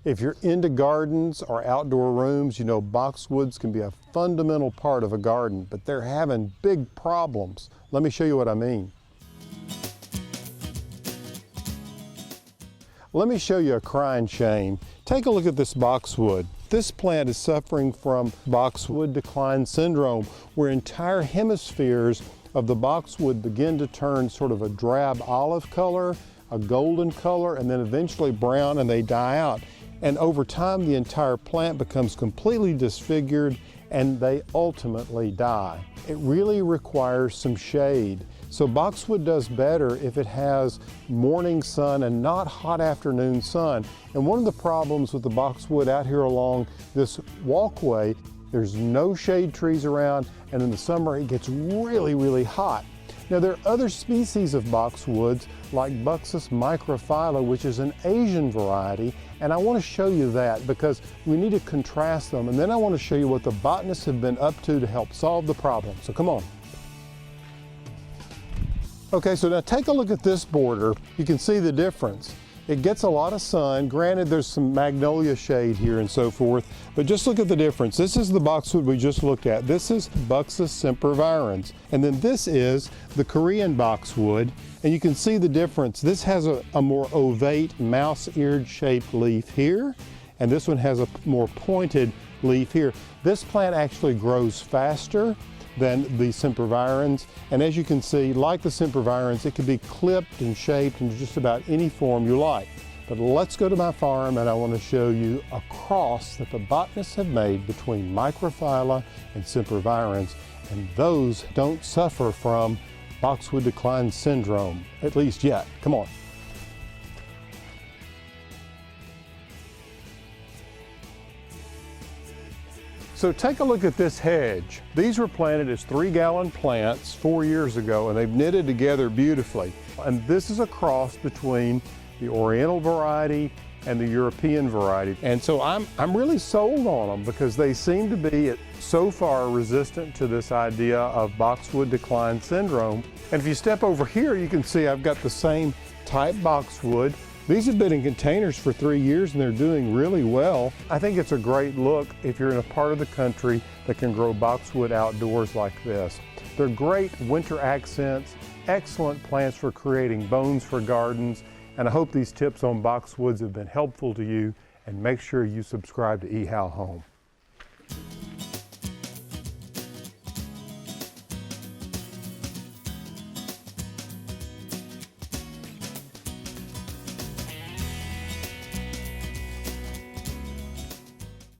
If you're into gardens or outdoor rooms, you know boxwoods can be a fundamental part of a garden, but they're having big problems. Let me show you what I mean. Let me show you a crying shame. Take a look at this boxwood. This plant is suffering from boxwood decline syndrome, where entire hemispheres of the boxwood begin to turn sort of a drab olive color, a golden color, and then eventually brown, and they die out. And over time, the entire plant becomes completely disfigured and they ultimately die. It really requires some shade. So boxwood does better if it has morning sun and not hot afternoon sun. And one of the problems with the boxwood out here along this walkway, there's no shade trees around, and in the summer it gets really, really hot. Now there are other species of boxwoods like Buxus microphylla, which is an Asian variety, and I want to show you that because we need to contrast them, and then I want to show you what the botanists have been up to help solve the problem. So come on. Okay, so now take a look at this border. You can see the difference. It gets a lot of sun. Granted, there's some magnolia shade here and so forth, but just look at the difference. This is the boxwood we just looked at. This is Buxus sempervirens. And then this is the Korean boxwood, and you can see the difference. This has a more ovate, mouse-eared shaped leaf here, and this one has a more pointed leaf here. This plant actually grows faster than the sempervirens, and as you can see, like the sempervirens, it can be clipped and shaped in just about any form you like. But let's go to my farm and I want to show you a cross that the botanists have made between microphylla and sempervirens, and those don't suffer from boxwood decline syndrome, at least yet. Come on. So take a look at this hedge. These were planted as 3-gallon plants 4 years ago, and they've knitted together beautifully. And this is a cross between the Oriental variety and the European variety. And so I'm really sold on them because they seem to be so far resistant to this idea of boxwood decline syndrome. And if you step over here, you can see I've got the same type boxwood. These have been in containers for 3 years and they're doing really well. I think it's a great look if you're in a part of the country that can grow boxwood outdoors like this. They're great winter accents, excellent plants for creating bones for gardens, and I hope these tips on boxwoods have been helpful to you, and make sure you subscribe to ehowhome.